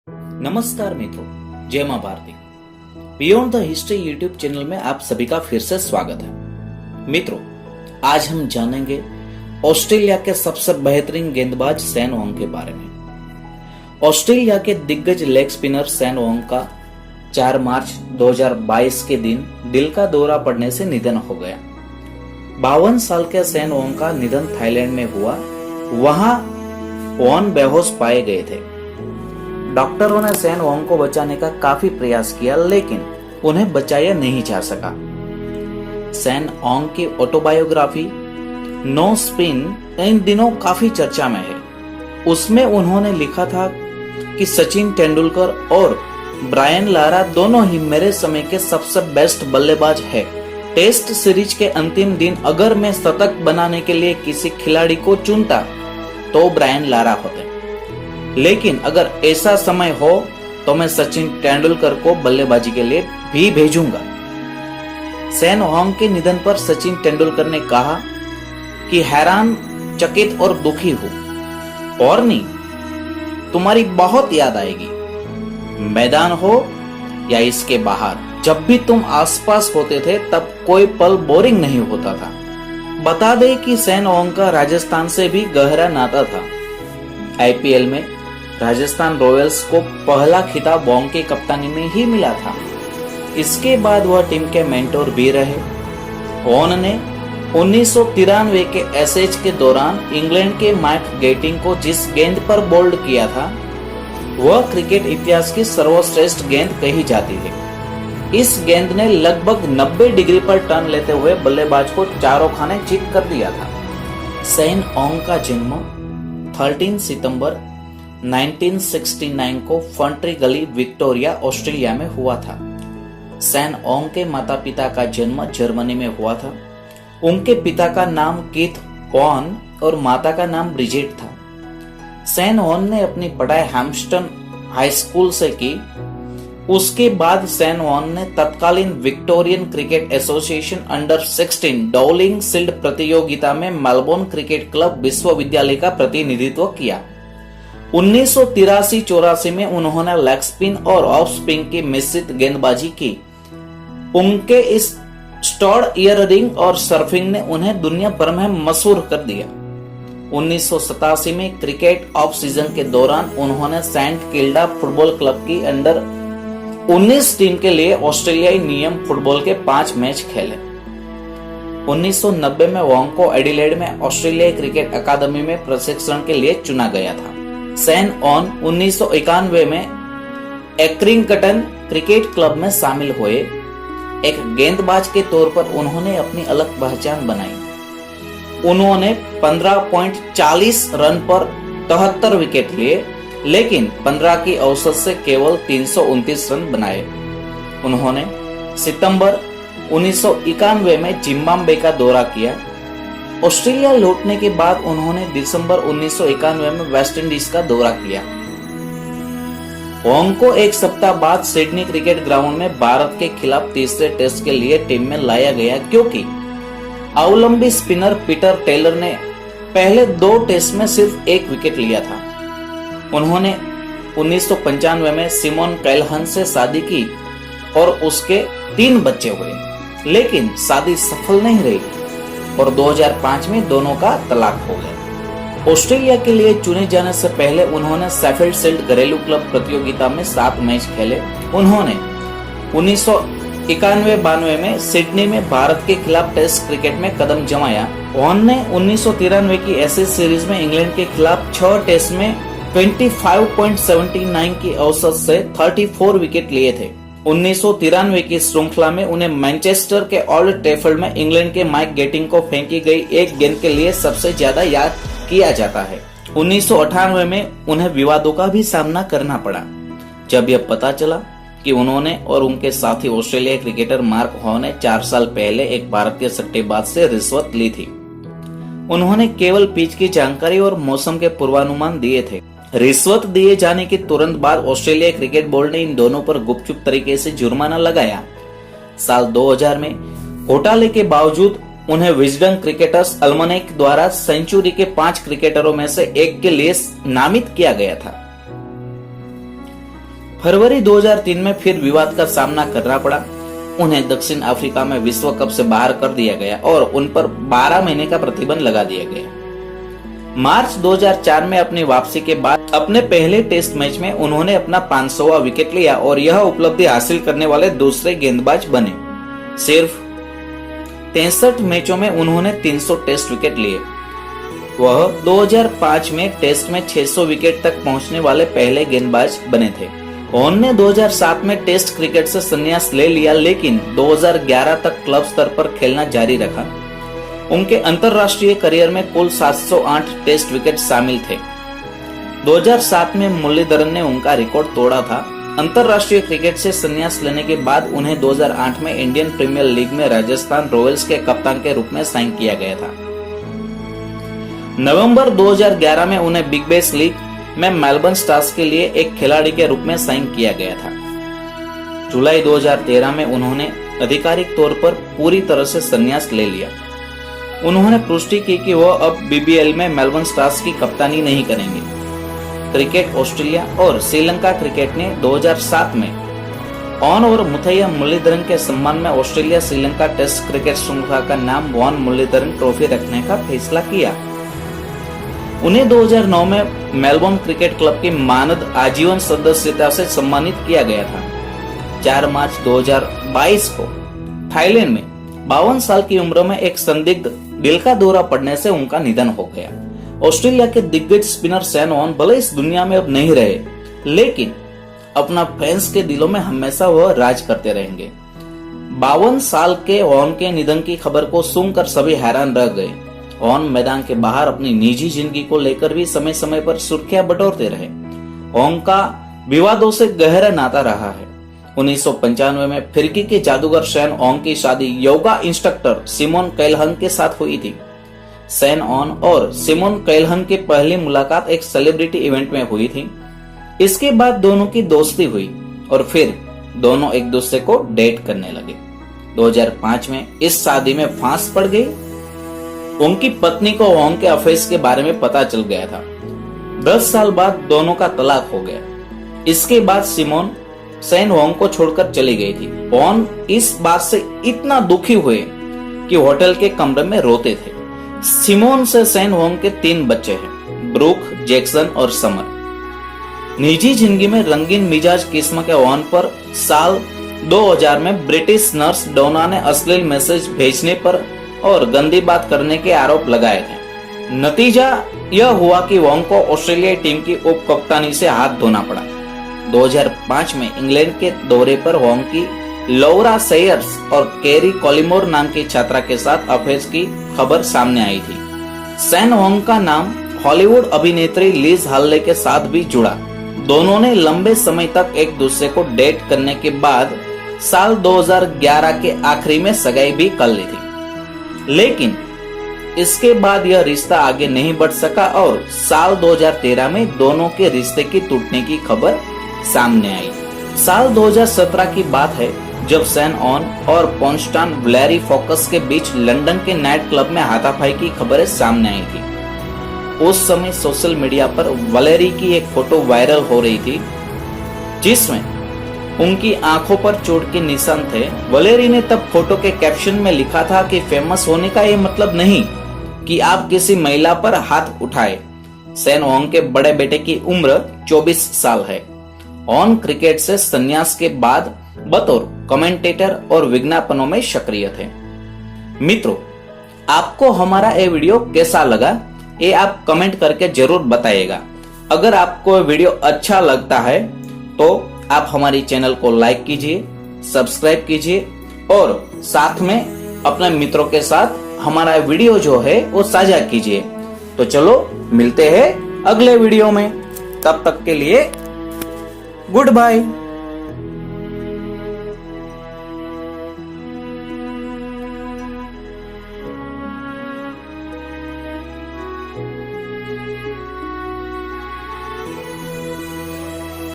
नमस्कार मित्रों, जय मां भारती। Beyond the history YouTube channel में आप सभी का फिर से स्वागत है। मित्रों, आज हम जानेंगे ऑस्ट्रेलिया के सबसे बेहतरीन गेंदबाज सैन वोंग के बारे में। ऑस्ट्रेलिया के दिग्गज लेग स्पिनर सैन वोंग का 4 मार्च 2022 के दिन दिल का दौरा पड़ने से निधन हो गया। 52 साल के सैन वोंग का निधन थाईलैंड में हुआ। वहां वोन बेहोश पाए गए थे। डॉक्टरों ने सैन वोंग को बचाने का काफी प्रयास किया, लेकिन उन्हें बचाया नहीं जा सका। सैन वोंग की ऑटोबायोग्राफी नो स्पिन इन दिनों काफी चर्चा में है। उसमें उन्होंने लिखा था कि सचिन तेंदुलकर और ब्रायन लारा दोनों ही मेरे समय के सबसे बेस्ट बल्लेबाज है। टेस्ट सीरीज के अंतिम दिन अगर मैं शतक बनाने के लिए किसी खिलाड़ी को चुनता तो ब्रायन लारा होते, लेकिन अगर ऐसा समय हो तो मैं सचिन तेंदुलकर को बल्लेबाजी के लिए भी भेजूंगा। सैन वोंग के निधन पर सचिन तेंदुलकर ने कहा कि हैरान, चकित और दुखी हूं और नहीं, तुम्हारी बहुत याद आएगी, मैदान हो या इसके बाहर। जब भी तुम आसपास होते थे तब कोई पल बोरिंग नहीं होता था। बता दें कि सैन वोंग का राजस्थान से भी गहरा नाता था। आईपीएल में राजस्थान रॉयल्स को पहला खिताब वोंग की कप्तानी में ही मिला था। इसके बाद वह टीम के मेंटोर भी रहे। वोंग ने 1993 के एशेज के दौरान इंग्लैंड के माइक गेटिंग को जिस गेंद पर बोल्ड किया था वह क्रिकेट इतिहास की सर्वश्रेष्ठ गेंद कही जाती है। इस गेंद ने लगभग 90 डिग्री पर टर्न लेते हुए बल्लेबाज को चारों खाने चित कर दिया था। सैन वोंग का जन्म 13 सितंबर 1969 को फंट्री गली, विक्टोरिया, ऑस्ट्रेलिया में हुआ था। सैन वोंग के माता पिता का जन्म जर्मनी में हुआ था। उनके पिता का नाम कीथ वोन और माता का नाम ब्रिजिट था। सैन वोंग ने अपनी पढ़ाई हैम्पस्टन हाई स्कूल से की। उसके बाद सैन वोंग ने तत्कालीन Victorian cricket association under 16 Dowling shield प्रतियोगिता में मेलबोर्न क्रिकेट क्लब विश्वविद्यालय का प्रतिनिधित्व किया। 1983-84 में उन्होंने लेग स्पिन और ऑफ स्पिन की मिश्रित गेंदबाजी की। उनके इस स्टड ईयरिंग और सर्फिंग ने उन्हें दुनिया भर में मशहूर कर दिया। 1987 में क्रिकेट ऑफ सीजन के दौरान उन्होंने सेंट किल्डा फुटबॉल क्लब की अंडर 19 टीम के लिए ऑस्ट्रेलियाई नियम फुटबॉल के 5 मैच खेले। 1990 में वोंग को एडिलेड में ऑस्ट्रेलियाई क्रिकेट अकादमी में प्रशिक्षण के लिए चुना गया था। सैन वोंग 1991 में एक्रिंगटन क्रिकेट क्लब में शामिल हुए। एक गेंदबाज के तौर पर उन्होंने अपनी अलग पहचान बनाई। उन्होंने 15.40 रन पर 73 विकेट लिए, लेकिन 15 की औसत से केवल 329 रन बनाए। उन्होंने सितंबर 1991 में जिम्बाब्वे का दौरा किया। ऑस्ट्रेलिया लौटने के बाद उन्होंने दिसंबर 1991 में वेस्ट इंडीज का दौरा किया। वोंग को एक सप्ताह बाद सिडनी क्रिकेट ग्राउंड में भारत के खिलाफ तीसरे टेस्ट के लिए टीम में लाया गया, क्योंकि अवलंबी स्पिनर पीटर टेलर ने पहले 2 टेस्ट में सिर्फ 1 विकेट लिया था। उन्होंने 1995 में सिमोन कैलहन से शादी की और उसके 3 बच्चे हुए, लेकिन शादी सफल नहीं रही और 2005 में दोनों का तलाक हो गया। ऑस्ट्रेलिया के लिए चुने जाने से पहले उन्होंने शेफील्ड शील्ड घरेलू क्लब प्रतियोगिता में 7 मैच खेले। उन्होंने 1991-92 में सिडनी में भारत के खिलाफ टेस्ट क्रिकेट में कदम जमाया। वोंग ने 1993 की एशेज सीरीज में इंग्लैंड के खिलाफ 6 टेस्ट में 25.79 की औसत से 34 विकेट लिए थे। 1993 की श्रृंखला में उन्हें मैनचेस्टर के ओल्ड ट्रैफर्ड में इंग्लैंड के माइक गेटिंग को फेंकी गई एक गेंद के लिए सबसे ज्यादा याद किया जाता है। 1998 में उन्हें विवादों का भी सामना करना पड़ा, जब यह पता चला कि उन्होंने और उनके साथी ऑस्ट्रेलियाई क्रिकेटर मार्क हॉ ने 4 साल पहले एक भारतीय सट्टेबाज से रिश्वत ली थी। उन्होंने केवल पिच की जानकारी और मौसम के पूर्वानुमान दिए थे। रिश्वत दिए जाने के तुरंत बाद ऑस्ट्रेलिया क्रिकेट बोर्ड ने इन दोनों पर गुपचुप तरीके से जुर्माना लगाया। साल 2000 में घोटाले के बावजूद उन्हें विजडन क्रिकेटर्स अल्मनेक द्वारा सेंचुरी के 5 क्रिकेटरों में से एक के लिए नामित किया गया था। फरवरी 2003 में फिर विवाद का सामना करना पड़ा। उन्हें दक्षिण अफ्रीका में विश्व कप से बाहर कर दिया गया और उन पर 12 महीने का प्रतिबंध लगा दिया गया। मार्च 2004 में अपनी वापसी के बाद अपने पहले टेस्ट मैच में उन्होंने अपना 500वां विकेट लिया और यह उपलब्धि हासिल करने वाले दूसरे गेंदबाज बने। सिर्फ 63 मैचों में उन्होंने 300 टेस्ट विकेट लिए। वह 2005 में टेस्ट में 600 विकेट तक पहुंचने वाले पहले गेंदबाज बने थे। वॉन ने 2007 में टेस्ट क्रिकेट से संन्यास ले लिया, लेकिन 2011 तक क्लब स्तर पर खेलना जारी रखा। उनके अंतरराष्ट्रीय करियर में कुल 708 टेस्ट विकेट शामिल थे। 2007 में मुरलीधरन ने उनका रिकॉर्ड तोड़ा था। अंतरराष्ट्रीय क्रिकेट से संन्यास लेने के बाद उन्हें 2008 में इंडियन प्रीमियर लीग में राजस्थान रॉयल्स के कप्तान के रूप में साइन किया गया था। नवंबर 2011 में उन्हें बिग बैश लीग में मेलबर्न स्टार्स के लिए एक खिलाड़ी के रूप में साइन किया गया था। जुलाई 2013 में उन्होंने आधिकारिक तौर पर पूरी तरह से संन्यास ले लिया। उन्होंने पुष्टि की कि वह अब बीबीएल में मेलबर्न स्टार्स की कप्तानी नहीं करेंगे। क्रिकेट ऑस्ट्रेलिया और श्रीलंका क्रिकेट ने 2007 में वॉन और मुथैया मुरलीधरन के सम्मान में ऑस्ट्रेलिया श्रीलंका टेस्ट क्रिकेट श्रृंखला का नाम वॉन मुरलीधरन ट्रॉफी रखने का फैसला किया। उन्हें 2009 में मेलबोर्न क्रिकेट क्लब की मानद आजीवन सदस्यता से सम्मानित किया गया था। 4 मार्च 2022 को थाईलैंड में 52 साल की उम्र में एक संदिग्ध दिल का दौरा पड़ने से उनका निधन हो गया। ऑस्ट्रेलिया के दिग्गज स्पिनर शेन वॉन भले इस दुनिया में अब नहीं रहे, लेकिन अपना फैंस के दिलों में हमेशा वह राज करते रहेंगे। 52 साल के वॉन के निधन की खबर को सुनकर सभी हैरान रह गए। वॉन मैदान के बाहर अपनी निजी जिंदगी को लेकर भी समय समय पर सुर्खियां बटोरते रहे। वॉन का विवादों से गहरा नाता रहा है। 1995 में फिरकी के जादूगर शेन वॉन की शादी योगा इंस्ट्रक्टर सिमोन कैलहन के साथ हुई थी। शेन वॉन और सिमोन कैलहन की पहली मुलाकात एक सेलिब्रिटी इवेंट में हुई थी। इसके बाद दोनों की दोस्ती हुई और फिर दोनों एक दूसरे को डेट करने लगे। 2005 में इस शादी में फांस पड़ गई। उनकी पत्नी को वॉन के अफेयर्स के बारे में पता चल गया था। 10 साल बाद दोनों का तलाक हो गया। इसके बाद सिमोन शेन वॉन को छोड़कर चली गई थी। वॉन इस बात से इतना दुखी हुए कि होटल के कमरे में रोते थे। सिमोन से शेन वॉन के 3 बच्चे हैं, ब्रूक, जैक्सन और समर। निजी जिंदगी में रंगीन मिजाज किस्म के वॉन पर साल 2000 में ब्रिटिश नर्स डोना ने अश्लील मैसेज भेजने पर और गंदी बात करने के आरोप लगाए थे। नतीजा यह हुआ कि वॉन को ऑस्ट्रेलियाई टीम की उप कप्तानी से हाथ धोना पड़ा। 2005 में इंग्लैंड के दौरे पर वॉन की लौरा सेयर्स और कैरी कॉलिमोर नाम की छात्रा के साथ अफेयर्स की खबर सामने आई थी। शेन वॉन का नाम हॉलीवुड अभिनेत्री लिज हार्ले के साथ भी जुड़ा। दोनों ने लंबे समय तक एक दूसरे को डेट करने के बाद साल 2011 के आखिरी में सगाई भी कर ली थी, लेकिन इसके बाद यह रिश्ता आगे नहीं बढ़ सका और साल 2013 में दोनों के रिश्ते की टूटने की खबर सामने आई। साल 2017 की बात है जब शेन वॉन और कॉन्स्टेंस वैलेरी फोकस के बीच लंदन के नाइट क्लब में हाथापाई की खबरें सामने आई थी। उस समय सोशल मीडिया पर वैलेरी की एक फोटो वायरल हो रही थी जिसमें उनकी आंखों पर चोट के निशान थे। वैलेरी ने तब फोटो के कैप्शन में लिखा था कि फेमस होने का ये मतलब नहीं कि आप किसी महिला पर हाथ उठाए। शेन वॉन के बड़े बेटे की उम्र 24 साल है। वॉन क्रिकेट से संन्यास के बाद बतौर कमेंटेटर और विज्ञापनों में सक्रिय थे। मित्रों, आपको हमारा ये वीडियो कैसा लगा ये आप कमेंट करके जरूर बताइएगा। अगर आपको ये वीडियो अच्छा लगता है तो आप हमारी चैनल को लाइक कीजिए, सब्सक्राइब कीजिए और साथ में अपने मित्रों के साथ हमारा वीडियो जो है वो साझा कीजिए। तो चलो मिलते हैं अगले वीडियो में, तब तक के लिए गुड बाय।